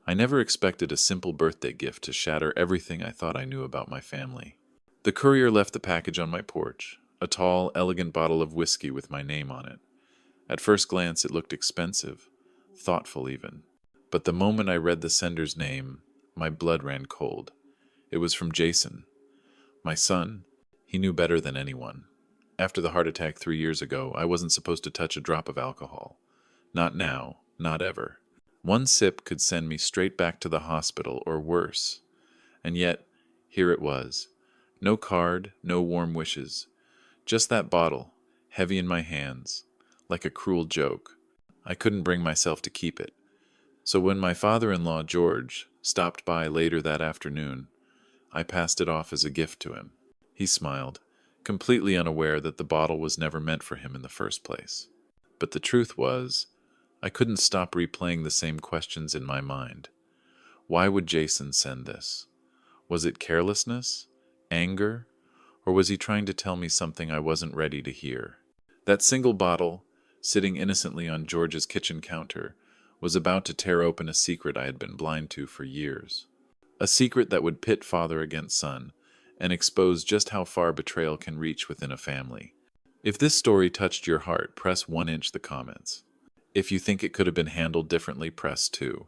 I never expected a simple birthday gift to shatter everything I thought I knew about my family. The courier left the package on my porch, a tall, elegant bottle of whiskey with my name on it. At first glance, it looked expensive, thoughtful even. But the moment I read the sender's name, my blood ran cold. It was from Jason, my son. He knew better than anyone. After the heart attack 3 years ago, I wasn't supposed to touch a drop of alcohol. Not now, not ever. One sip could send me straight back to the hospital or worse. And yet, here it was. No card, no warm wishes. Just that bottle, heavy in my hands, like a cruel joke. I couldn't bring myself to keep it. So when my father-in-law, George, stopped by later that afternoon, I passed it off as a gift to him. He smiled, completely unaware that the bottle was never meant for him in the first place. But the truth was, I couldn't stop replaying the same questions in my mind. Why would Jason send this? Was it carelessness? Anger? Or was he trying to tell me something I wasn't ready to hear? That single bottle, sitting innocently on George's kitchen counter, was about to tear open a secret I had been blind to for years. A secret that would pit father against son, and expose just how far betrayal can reach within a family. If this story touched your heart, press 1 inch the comments. If you think it could have been handled differently, press 2.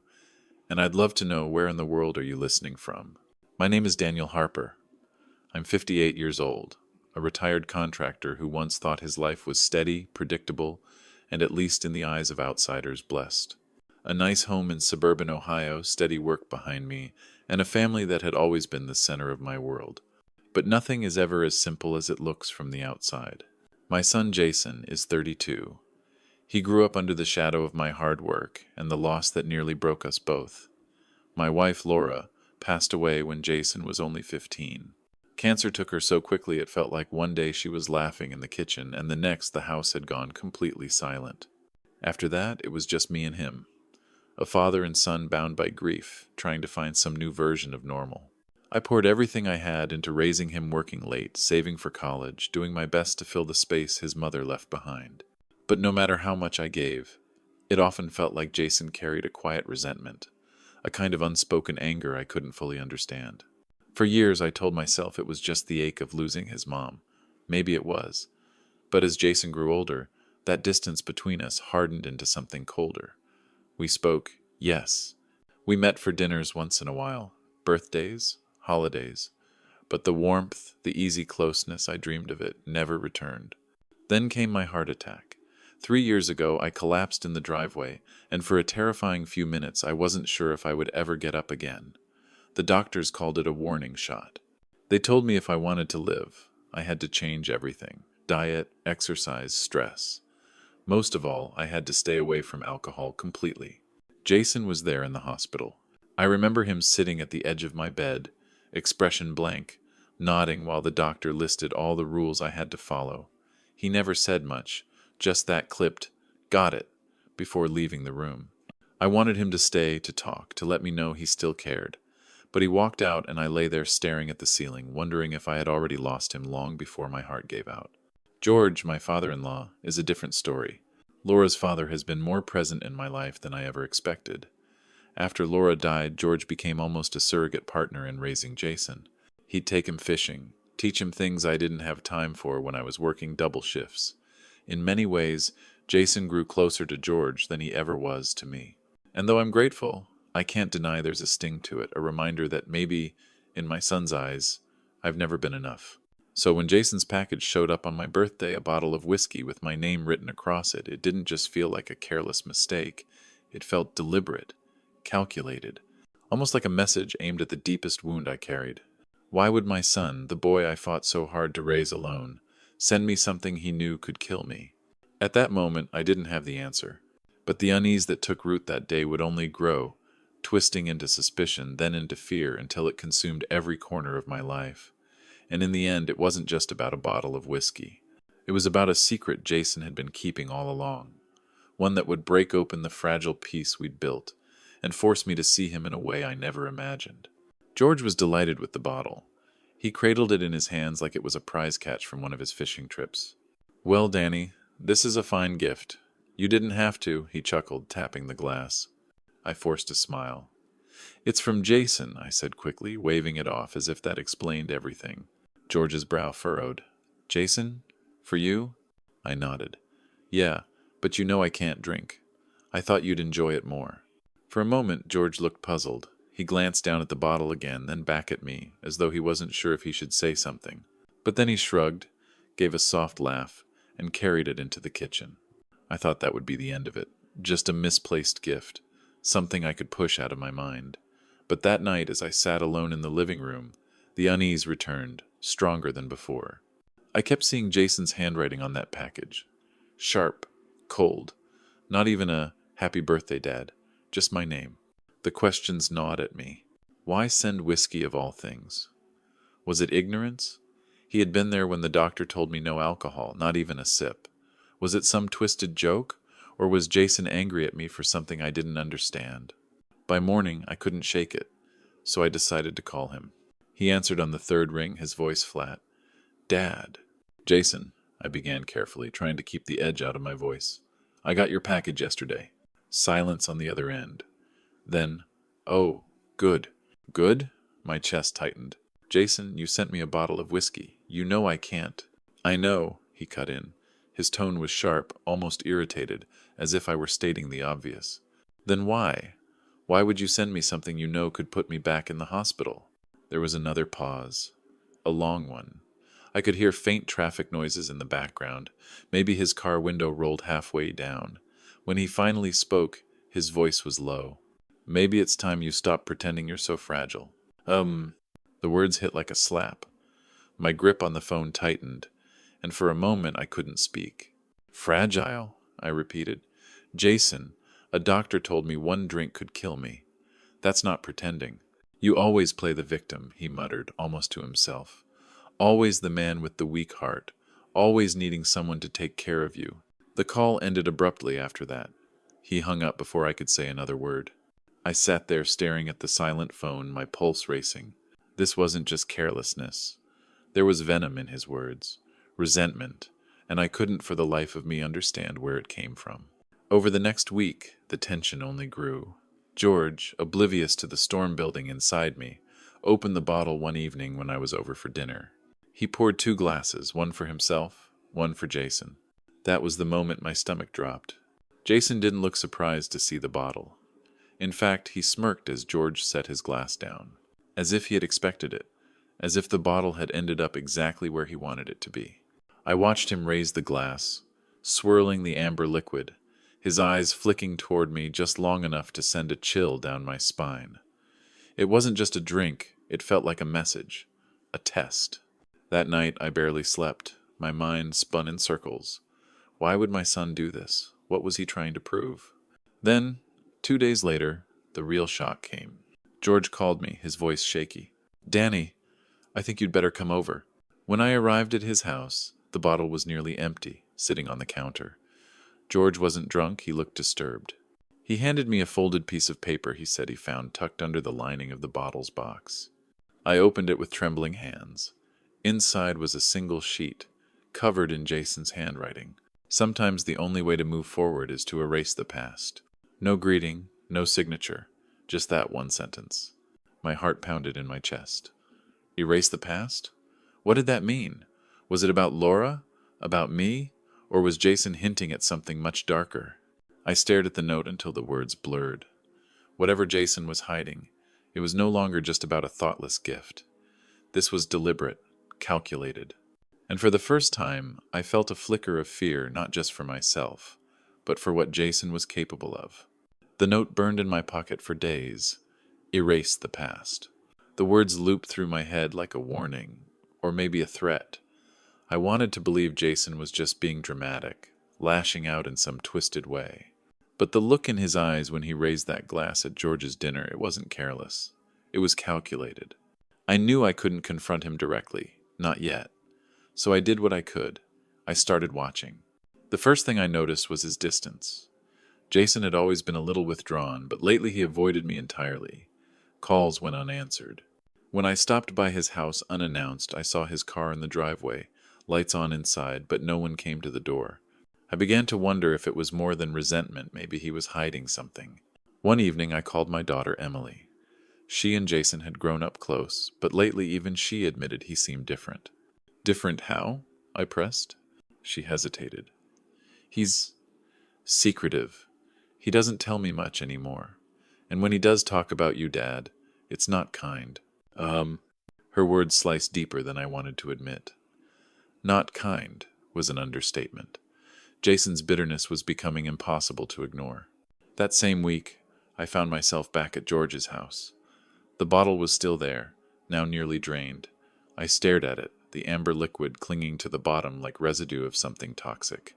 And I'd love to know, where in the world are you listening from? My name is Daniel Harper. I'm 58 years old, a retired contractor who once thought his life was steady, predictable, and at least in the eyes of outsiders, blessed. A nice home in suburban Ohio, steady work behind me, and a family that had always been the center of my world. But nothing is ever as simple as it looks from the outside. My son Jason is 32. He grew up under the shadow of my hard work and the loss that nearly broke us both. My wife Laura passed away when Jason was only 15. Cancer took her so quickly it felt like one day she was laughing in the kitchen and the next the house had gone completely silent. After that, it was just me and him. A father and son bound by grief, trying to find some new version of normal. I poured everything I had into raising him, working late, saving for college, doing my best to fill the space his mother left behind. But no matter how much I gave, it often felt like Jason carried a quiet resentment, a kind of unspoken anger I couldn't fully understand. For years I told myself it was just the ache of losing his mom. Maybe it was. But as Jason grew older, that distance between us hardened into something colder. We spoke, yes. We met for dinners once in a while, birthdays, holidays. But the warmth, the easy closeness I dreamed of it, never returned. Then came my heart attack. 3 years ago, I collapsed in the driveway, and for a terrifying few minutes, I wasn't sure if I would ever get up again. The doctors called it a warning shot. They told me if I wanted to live, I had to change everything: diet, exercise, stress. Most of all, I had to stay away from alcohol completely. Jason was there in the hospital. I remember him sitting at the edge of my bed, expression blank, nodding while the doctor listed all the rules I had to follow. He never said much, just that clipped, "Got it," before leaving the room. I wanted him to stay, to talk, to let me know he still cared. But he walked out and I lay there staring at the ceiling, wondering if I had already lost him long before my heart gave out. George, my father-in-law, is a different story. Laura's father has been more present in my life than I ever expected. After Laura died, George became almost a surrogate partner in raising Jason. He'd take him fishing, teach him things I didn't have time for when I was working double shifts. In many ways, Jason grew closer to George than he ever was to me. And though I'm grateful, I can't deny there's a sting to it, a reminder that maybe, in my son's eyes, I've never been enough. So when Jason's package showed up on my birthday, a bottle of whiskey with my name written across it, it didn't just feel like a careless mistake. It felt deliberate, calculated, almost like a message aimed at the deepest wound I carried. Why would my son, the boy I fought so hard to raise alone, send me something he knew could kill me? At that moment, I didn't have the answer. But the unease that took root that day would only grow, twisting into suspicion, then into fear, until it consumed every corner of my life. And in the end, it wasn't just about a bottle of whiskey. It was about a secret Jason had been keeping all along, one that would break open the fragile peace we'd built, and force me to see him in a way I never imagined. George was delighted with the bottle. He cradled it in his hands like it was a prize catch from one of his fishing trips. "Well, Danny, this is a fine gift. You didn't have to," he chuckled, tapping the glass. I forced a smile. It's from Jason, I said quickly, waving it off as if that explained everything. George's brow furrowed. Jason? For you? I nodded. Yeah, but you know I can't drink. I thought you'd enjoy it more. For a moment, George looked puzzled. He glanced down at the bottle again, then back at me, as though he wasn't sure if he should say something. But then he shrugged, gave a soft laugh, and carried it into the kitchen. I thought that would be the end of it. Just a misplaced gift. Something I could push out of my mind. But that night, as I sat alone in the living room, the unease returned, stronger than before. I kept seeing Jason's handwriting on that package. Sharp, cold. Not even a "Happy Birthday, Dad." Just my name. The questions gnawed at me. Why send whiskey of all things? Was it ignorance? He had been there when the doctor told me no alcohol, not even a sip. Was it some twisted joke? Or was Jason angry at me for something I didn't understand? By morning, I couldn't shake it, so I decided to call him. He answered on the third ring, his voice flat. Dad. Jason, I began carefully, trying to keep the edge out of my voice. I got your package yesterday. Silence on the other end. Then, oh, good. Good? My chest tightened. Jason, you sent me a bottle of whiskey. You know I can't. I know, he cut in. His tone was sharp, almost irritated, as if I were stating the obvious. Then why? Why would you send me something you know could put me back in the hospital? There was another pause. A long one. I could hear faint traffic noises in the background. Maybe his car window rolled halfway down. When he finally spoke, his voice was low. Maybe it's time you stop pretending you're so fragile. The words hit like a slap. My grip on the phone tightened, and for a moment I couldn't speak. Fragile? I repeated. Jason, a doctor told me one drink could kill me. That's not pretending. You always play the victim, he muttered, almost to himself. Always the man with the weak heart, always needing someone to take care of you. The call ended abruptly after that. He hung up before I could say another word. I sat there staring at the silent phone, my pulse racing. This wasn't just carelessness. There was venom in his words, resentment, and I couldn't for the life of me understand where it came from. Over the next week, the tension only grew. George, oblivious to the storm building inside me, opened the bottle one evening when I was over for dinner. He poured 2 glasses, one for himself, one for Jason. That was the moment my stomach dropped. Jason didn't look surprised to see the bottle. In fact, he smirked as George set his glass down, as if he had expected it, as if the bottle had ended up exactly where he wanted it to be. I watched him raise the glass, swirling the amber liquid, his eyes flicking toward me just long enough to send a chill down my spine. It wasn't just a drink, it felt like a message, a test. That night I barely slept, my mind spun in circles. Why would my son do this? What was he trying to prove? Then, 2 days later, the real shock came. George called me, his voice shaky. Danny, I think you'd better come over. When I arrived at his house, the bottle was nearly empty, sitting on the counter. George wasn't drunk, he looked disturbed. He handed me a folded piece of paper he said he found tucked under the lining of the bottle's box. I opened it with trembling hands. Inside was a single sheet, covered in Jason's handwriting. Sometimes the only way to move forward is to erase the past. No greeting, no signature, just that one sentence. My heart pounded in my chest. Erase the past? What did that mean? Was it about Laura? About me? Or was Jason hinting at something much darker? I stared at the note until the words blurred. Whatever Jason was hiding, it was no longer just about a thoughtless gift. This was deliberate, calculated. And for the first time, I felt a flicker of fear not just for myself, but for what Jason was capable of. The note burned in my pocket for days. Erase the past. The words looped through my head like a warning, or maybe a threat. I wanted to believe Jason was just being dramatic, lashing out in some twisted way. But the look in his eyes when he raised that glass at George's dinner, it wasn't careless. It was calculated. I knew I couldn't confront him directly, not yet. So I did what I could. I started watching. The first thing I noticed was his distance. Jason had always been a little withdrawn, but lately he avoided me entirely. Calls went unanswered. When I stopped by his house unannounced, I saw his car in the driveway, lights on inside, but no one came to the door. I began to wonder if it was more than resentment, maybe he was hiding something. One evening I called my daughter Emily. She and Jason had grown up close, but lately even she admitted he seemed different. Different how? I pressed. She hesitated. He's secretive. He doesn't tell me much anymore. And when he does talk about you, Dad, it's not kind. Her words sliced deeper than I wanted to admit. Not kind was an understatement. Jason's bitterness was becoming impossible to ignore. That same week, I found myself back at George's house. The bottle was still there, now nearly drained. I stared at it, the amber liquid clinging to the bottom like residue of something toxic.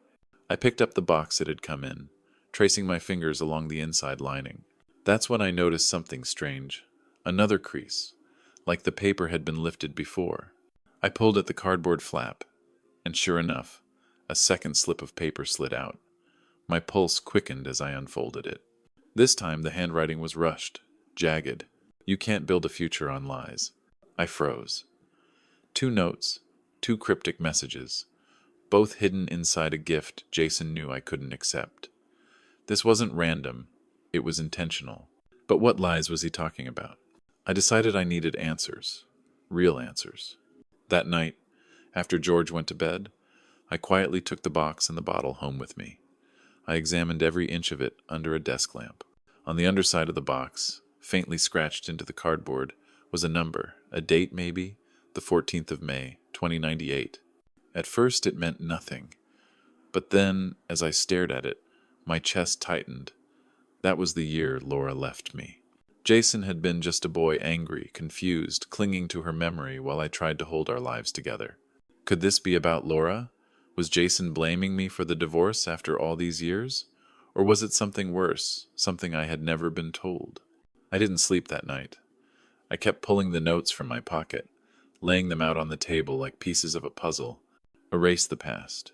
I picked up the box it had come in, tracing my fingers along the inside lining. That's when I noticed something strange. Another crease, like the paper had been lifted before. I pulled at the cardboard flap, and sure enough, a second slip of paper slid out. My pulse quickened as I unfolded it. This time the handwriting was rushed, jagged. You can't build a future on lies. I froze. 2 notes, 2 cryptic messages, both hidden inside a gift Jason knew I couldn't accept. This wasn't random, it was intentional. But what lies was he talking about? I decided I needed answers. Real answers. That night, after George went to bed, I quietly took the box and the bottle home with me. I examined every inch of it under a desk lamp. On the underside of the box, faintly scratched into the cardboard, was a number, a date maybe, the 14th of May, 2098. At first it meant nothing. But then, as I stared at it, my chest tightened. That was the year Laura left me. Jason had been just a boy, angry, confused, clinging to her memory while I tried to hold our lives together. Could this be about Laura? Was Jason blaming me for the divorce after all these years? Or was it something worse, something I had never been told? I didn't sleep that night. I kept pulling the notes from my pocket, laying them out on the table like pieces of a puzzle. Erase the past.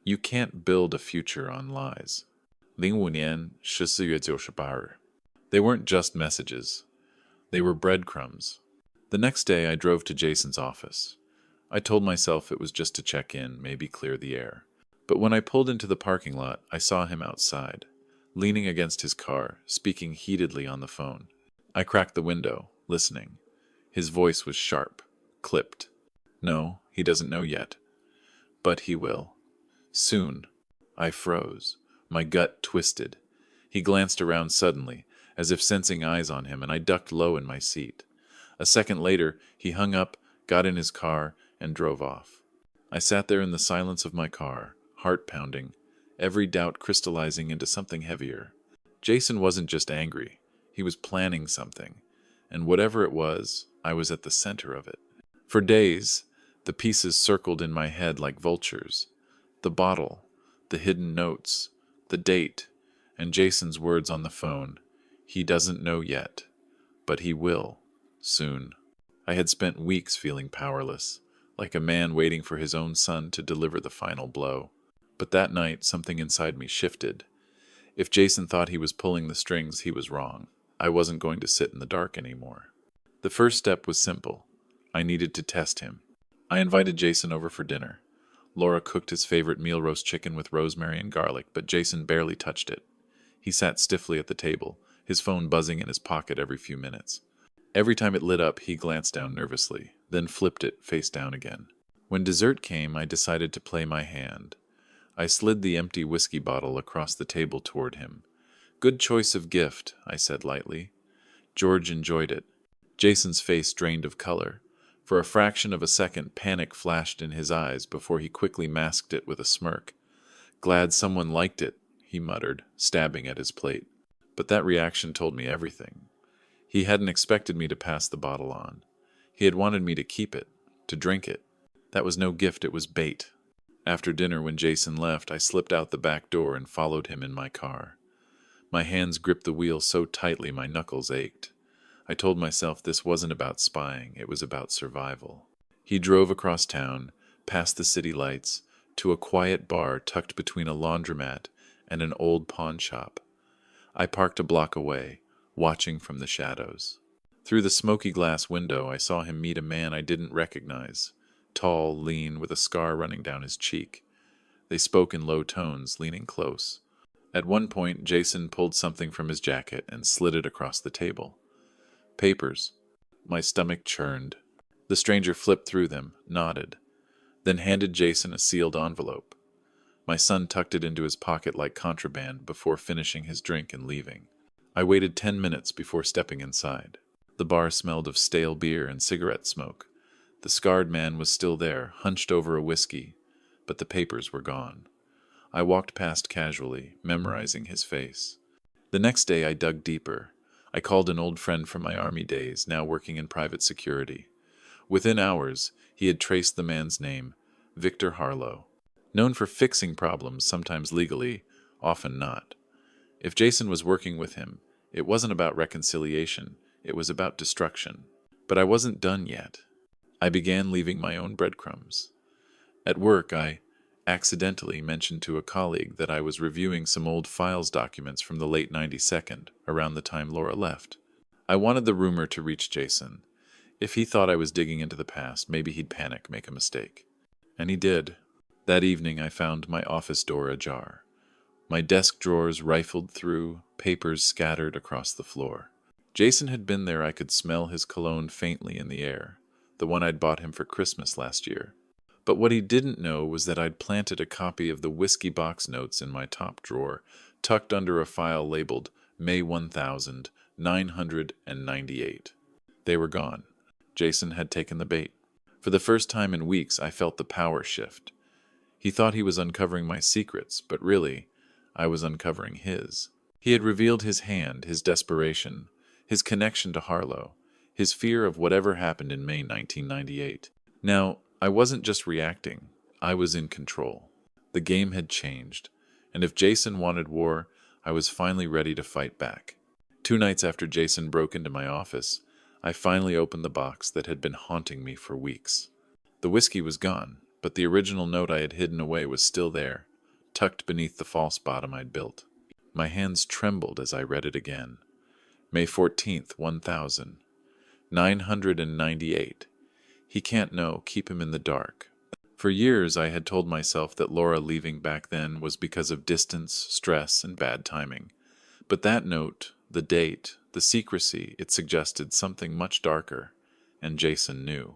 You can't build a future on lies. 05年14月98日. They weren't just messages. They were breadcrumbs. The next day I drove to Jason's office. I told myself it was just to check in, maybe clear the air. But when I pulled into the parking lot, I saw him outside, leaning against his car, speaking heatedly on the phone. I cracked the window, listening. His voice was sharp, clipped. No, he doesn't know yet. But he will. Soon. I froze. My gut twisted. He glanced around suddenly, as if sensing eyes on him, and I ducked low in my seat. A second later, he hung up, got in his car, and drove off. I sat there in the silence of my car, heart pounding, every doubt crystallizing into something heavier. Jason wasn't just angry. He was planning something. And whatever it was, I was at the center of it. For days, the pieces circled in my head like vultures. The bottle, the hidden notes, the date, and Jason's words on the phone. He doesn't know yet, but he will, soon. I had spent weeks feeling powerless, like a man waiting for his own son to deliver the final blow. But that night, something inside me shifted. If Jason thought he was pulling the strings, he was wrong. I wasn't going to sit in the dark anymore. The first step was simple. I needed to test him. I invited Jason over for dinner. Laura cooked his favorite meal roast chicken with rosemary and garlic, but Jason barely touched it. He sat stiffly at the table, his phone buzzing in his pocket every few minutes. Every time it lit up, he glanced down nervously, then flipped it face down again. When dessert came, I decided to play my hand. I slid the empty whiskey bottle across the table toward him. Good choice of gift, I said lightly. George enjoyed it. Jason's face drained of color. For a fraction of a second, panic flashed in his eyes before he quickly masked it with a smirk. Glad someone liked it, he muttered, stabbing at his plate. But that reaction told me everything. He hadn't expected me to pass the bottle on. He had wanted me to keep it, to drink it. That was no gift, it was bait. After dinner, when Jason left, I slipped out the back door and followed him in my car. My hands gripped the wheel so tightly my knuckles ached. I told myself this wasn't about spying, it was about survival. He drove across town, past the city lights, to a quiet bar tucked between a laundromat and an old pawn shop. I parked a block away, watching from the shadows. Through the smoky glass window, I saw him meet a man I didn't recognize, tall, lean, with a scar running down his cheek. They spoke in low tones, leaning close. At one point, Jason pulled something from his jacket and slid it across the table. Papers. My stomach churned. The stranger flipped through them, nodded, then handed Jason a sealed envelope. My son tucked it into his pocket like contraband before finishing his drink and leaving. I waited 10 minutes before stepping inside. The bar smelled of stale beer and cigarette smoke. The scarred man was still there, hunched over a whiskey, but the papers were gone. I walked past casually, memorizing his face. The next day I dug deeper. I called an old friend from my army days, now working in private security. Within hours, he had traced the man's name, Victor Harlow. Known for fixing problems, sometimes legally, often not. If Jason was working with him, it wasn't about reconciliation, it was about destruction. But I wasn't done yet. I began leaving my own breadcrumbs. At work, I accidentally mentioned to a colleague that I was reviewing some old files documents from the late 92nd, around the time Laura left. I wanted the rumor to reach Jason. If he thought I was digging into the past, maybe he'd panic, make a mistake. And he did. That evening I found my office door ajar. My desk drawers rifled through, papers scattered across the floor. Jason had been there. I could smell his cologne faintly in the air, the one I'd bought him for Christmas last year. But what he didn't know was that I'd planted a copy of the whiskey box notes in my top drawer, tucked under a file labeled May 1998. They were gone. Jason had taken the bait. For the first time in weeks, I felt the power shift. He thought he was uncovering my secrets, but really, I was uncovering his. He had revealed his hand, his desperation, his connection to Harlow, his fear of whatever happened in May 1998. Now, I wasn't just reacting, I was in control. The game had changed, and if Jason wanted war, I was finally ready to fight back. 2 nights after Jason broke into my office, I finally opened the box that had been haunting me for weeks. The whiskey was gone, but the original note I had hidden away was still there, tucked beneath the false bottom I'd built. My hands trembled as I read it again. May 14th, 1998. He can't know, keep him in the dark. For years I had told myself that Laura leaving back then was because of distance, stress, and bad timing. But that note, the date, the secrecy, it suggested something much darker, and Jason knew.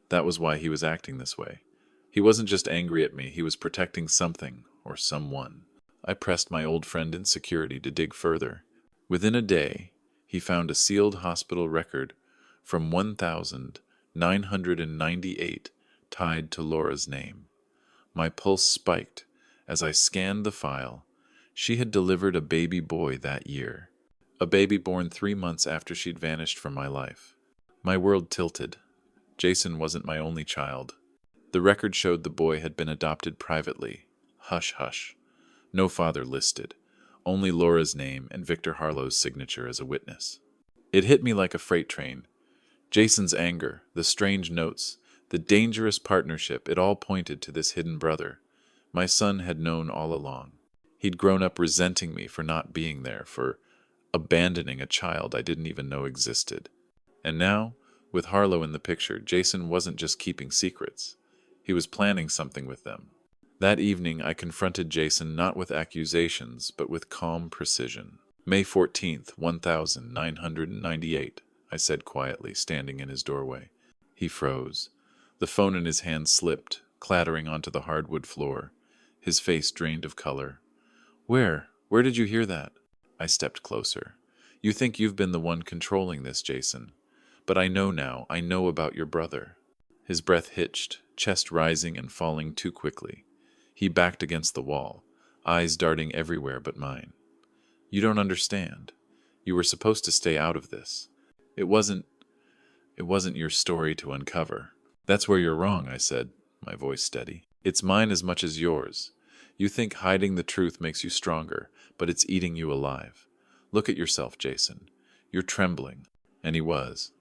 That was why he was acting this way. He wasn't just angry at me, he was protecting something, or someone. I pressed my old friend in security to dig further. Within a day, he found a sealed hospital record from 1998 tied to Laura's name. My pulse spiked as I scanned the file. She had delivered a baby boy that year. A baby born 3 months after she'd vanished from my life. My world tilted. Jason wasn't my only child. The record showed the boy had been adopted privately. Hush, hush. No father listed. Only Laura's name and Victor Harlow's signature as a witness. It hit me like a freight train. Jason's anger, the strange notes, the dangerous partnership, it all pointed to this hidden brother. My son had known all along. He'd grown up resenting me for not being there, for abandoning a child I didn't even know existed. And now, with Harlow in the picture, Jason wasn't just keeping secrets. He was planning something with them. That evening, I confronted Jason not with accusations, but with calm precision. May 14th, 1998, I said quietly, standing in his doorway. He froze. The phone in his hand slipped, clattering onto the hardwood floor. His face drained of color. Where did you hear that? I stepped closer. You think you've been the one controlling this, Jason. But I know now, I know about your brother. His breath hitched, chest rising and falling too quickly. He backed against the wall, eyes darting everywhere but mine. You don't understand. You were supposed to stay out of this. It wasn't your story to uncover. That's where you're wrong, I said, my voice steady. It's mine as much as yours. You think hiding the truth makes you stronger, but it's eating you alive. Look at yourself, Jason. You're trembling. And he was.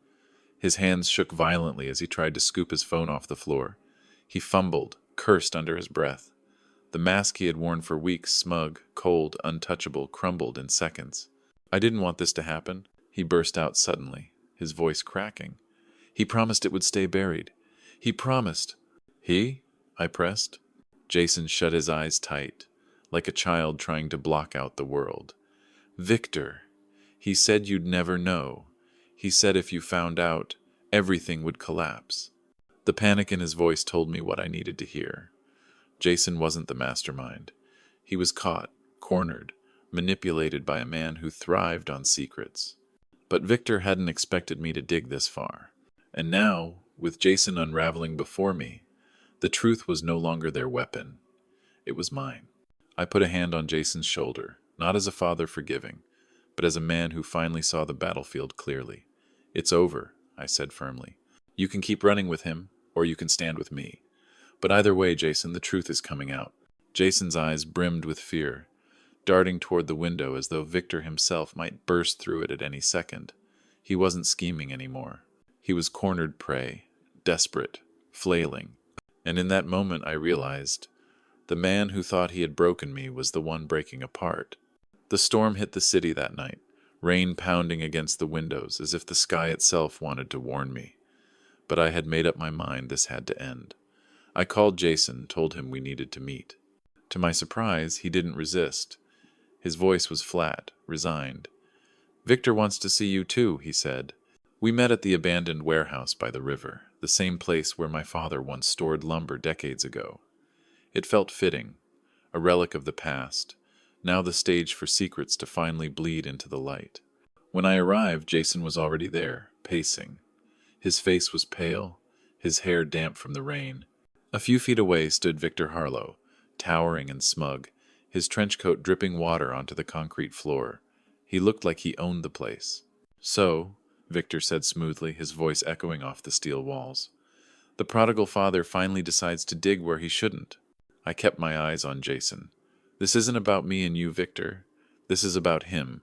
His hands shook violently as he tried to scoop his phone off the floor. He fumbled, cursed under his breath. The mask he had worn for weeks, smug, cold, untouchable, crumbled in seconds. I didn't want this to happen, he burst out suddenly, his voice cracking. He promised it would stay buried. He promised. He? I pressed. Jason shut his eyes tight, like a child trying to block out the world. Victor. He said you'd never know. He said if you found out, everything would collapse. The panic in his voice told me what I needed to hear. Jason wasn't the mastermind. He was caught, cornered, manipulated by a man who thrived on secrets. But Victor hadn't expected me to dig this far. And now, with Jason unraveling before me, the truth was no longer their weapon. It was mine. I put a hand on Jason's shoulder, not as a father forgiving, but as a man who finally saw the battlefield clearly. It's over, I said firmly. You can keep running with him, or you can stand with me. But either way, Jason, the truth is coming out. Jason's eyes brimmed with fear, darting toward the window as though Victor himself might burst through it at any second. He wasn't scheming anymore. He was cornered prey, desperate, flailing. And in that moment I realized the man who thought he had broken me was the one breaking apart. The storm hit the city that night, rain pounding against the windows as if the sky itself wanted to warn me. But I had made up my mind this had to end. I called Jason, told him we needed to meet. To my surprise, he didn't resist. His voice was flat, resigned. "Victor wants to see you too," he said. We met at the abandoned warehouse by the river, the same place where my father once stored lumber decades ago. It felt fitting, a relic of the past, now the stage for secrets to finally bleed into the light. When I arrived, Jason was already there, pacing. His face was pale, his hair damp from the rain. A few feet away stood Victor Harlow, towering and smug, his trench coat dripping water onto the concrete floor. He looked like he owned the place. "So," Victor said smoothly, his voice echoing off the steel walls, "the prodigal father finally decides to dig where he shouldn't." I kept my eyes on Jason. "This isn't about me and you, Victor. This is about him,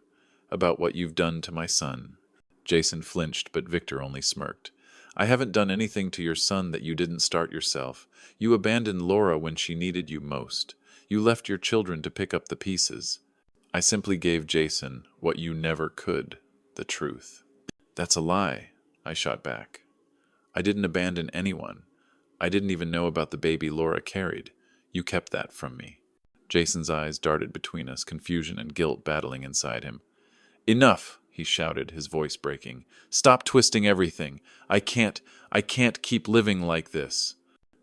about what you've done to my son." Jason flinched, but Victor only smirked. "I haven't done anything to your son that you didn't start yourself. You abandoned Laura when she needed you most. You left your children to pick up the pieces. I simply gave Jason what you never could, the truth." "That's a lie," I shot back. "I didn't abandon anyone. I didn't even know about the baby Laura carried. You kept that from me." Jason's eyes darted between us, confusion and guilt battling inside him. "Enough!" he shouted, his voice breaking. "Stop twisting everything. I can't keep living like this."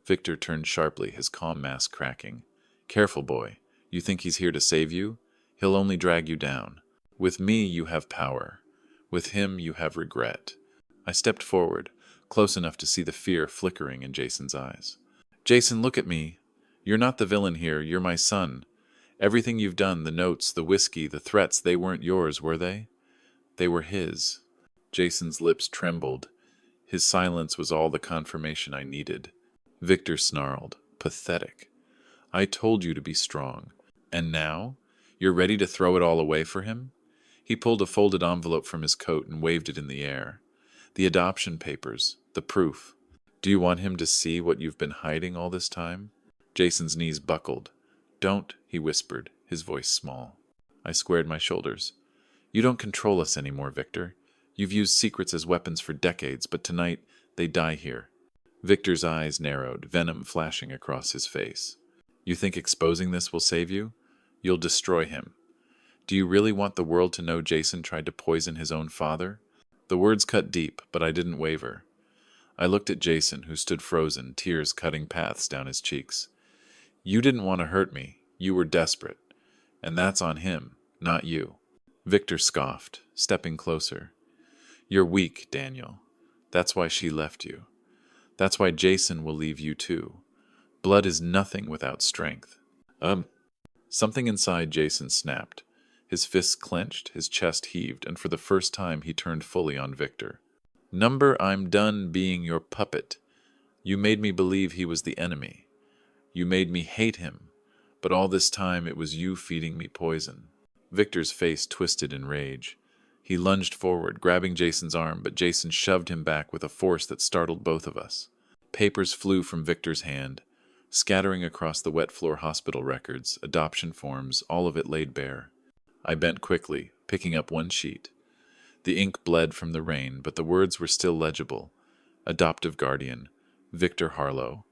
Victor turned sharply, his calm mask cracking. "Careful, boy. You think he's here to save you? He'll only drag you down. With me, you have power. With him, you have regret." I stepped forward, close enough to see the fear flickering in Jason's eyes. "Jason, look at me. You're not the villain here. You're my son. Everything you've done, the notes, the whiskey, the threats, they weren't yours, were they? They were his." Jason's lips trembled. His silence was all the confirmation I needed. Victor snarled. "Pathetic. I told you to be strong. And now? You're ready to throw it all away for him?" He pulled a folded envelope from his coat and waved it in the air. "The adoption papers. The proof. Do you want him to see what you've been hiding all this time?" Jason's knees buckled. "Don't," he whispered, his voice small. I squared my shoulders. "You don't control us anymore, Victor. You've used secrets as weapons for decades, but tonight they die here." Victor's eyes narrowed, venom flashing across his face. "You think exposing this will save you? You'll destroy him. Do you really want the world to know Jason tried to poison his own father?" The words cut deep, but I didn't waver. I looked at Jason, who stood frozen, tears cutting paths down his cheeks. "You didn't want to hurt me. You were desperate. And that's on him, not you." Victor scoffed, stepping closer. "You're weak, Daniel. That's why she left you. That's why Jason will leave you too. Blood is nothing without strength." Something inside Jason snapped. His fists clenched, his chest heaved, and for the first time he turned fully on Victor. "Number, I'm done being your puppet. You made me believe he was the enemy. You made me hate him. But all this time it was you feeding me poison." Victor's face twisted in rage. He lunged forward, grabbing Jason's arm, but Jason shoved him back with a force that startled both of us. Papers flew from Victor's hand, scattering across the wet floor hospital records, adoption forms, all of it laid bare. I bent quickly, picking up one sheet. The ink bled from the rain, but the words were still legible. Adoptive guardian, Victor Harlow.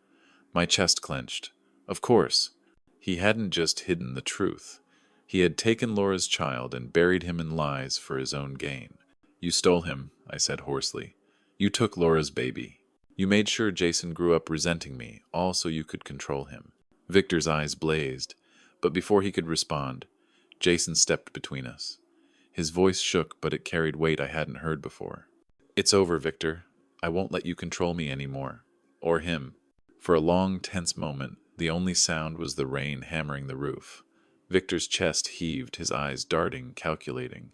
My chest clenched. Of course. He hadn't just hidden the truth. He had taken Laura's child and buried him in lies for his own gain. You stole him, I said hoarsely. You took Laura's baby. You made sure Jason grew up resenting me, all so you could control him. Victor's eyes blazed, but before he could respond, Jason stepped between us. His voice shook, but it carried weight I hadn't heard before. It's over, Victor. I won't let you control me anymore. Or him. For a long, tense moment, the only sound was the rain hammering the roof. Victor's chest heaved, his eyes darting, calculating.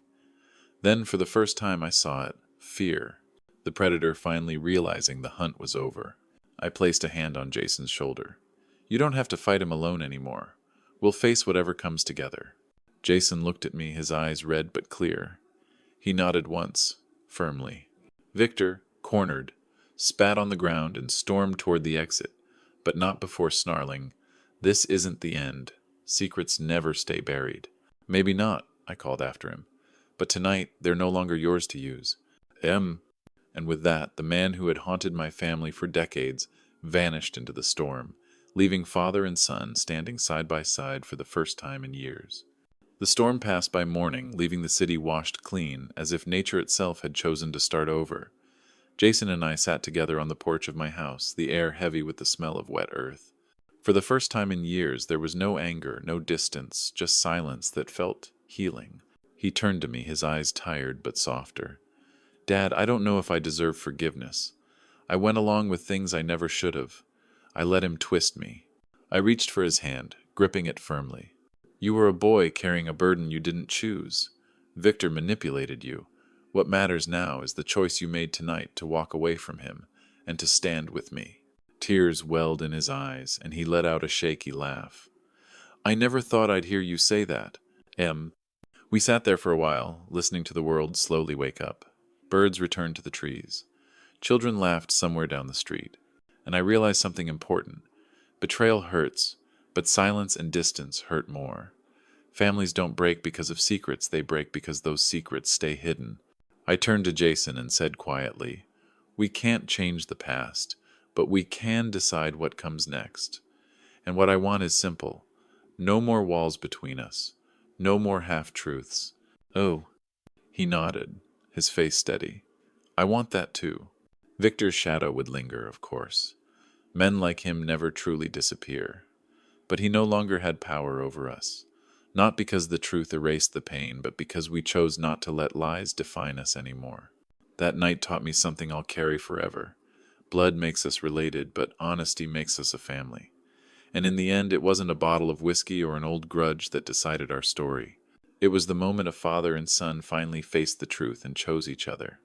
Then, for the first time, I saw it. Fear. The predator finally realizing the hunt was over. I placed a hand on Jason's shoulder. You don't have to fight him alone anymore. We'll face whatever comes together. Jason looked at me, his eyes red but clear. He nodded once, firmly. Victor, cornered, spat on the ground and stormed toward the exit, but not before snarling, "This isn't the end. Secrets never stay buried." "Maybe not," I called after him. "But tonight, they're no longer yours to use." And with that, the man who had haunted my family for decades vanished into the storm, leaving father and son standing side by side for the first time in years. The storm passed by morning, leaving the city washed clean, as if nature itself had chosen to start over. Jason and I sat together on the porch of my house, the air heavy with the smell of wet earth. For the first time in years, there was no anger, no distance, just silence that felt healing. He turned to me, his eyes tired but softer. "Dad, I don't know if I deserve forgiveness. I went along with things I never should have. I let him twist me." I reached for his hand, gripping it firmly. "You were a boy carrying a burden you didn't choose. Victor manipulated you. What matters now is the choice you made tonight to walk away from him and to stand with me." Tears welled in his eyes, and he let out a shaky laugh. "I never thought I'd hear you say that, Em." We sat there for a while, listening to the world slowly wake up. Birds returned to the trees. Children laughed somewhere down the street. And I realized something important. Betrayal hurts, but silence and distance hurt more. Families don't break because of secrets, they break because those secrets stay hidden. I turned to Jason and said quietly, "We can't change the past, but we can decide what comes next. And what I want is simple. No more walls between us. No more half-truths." "Oh." He nodded, his face steady. "I want that too." Victor's shadow would linger, of course. Men like him never truly disappear. But he no longer had power over us. Not because the truth erased the pain, but because we chose not to let lies define us anymore. That night taught me something I'll carry forever. Blood makes us related, but honesty makes us a family. And in the end, it wasn't a bottle of whiskey or an old grudge that decided our story. It was the moment a father and son finally faced the truth and chose each other.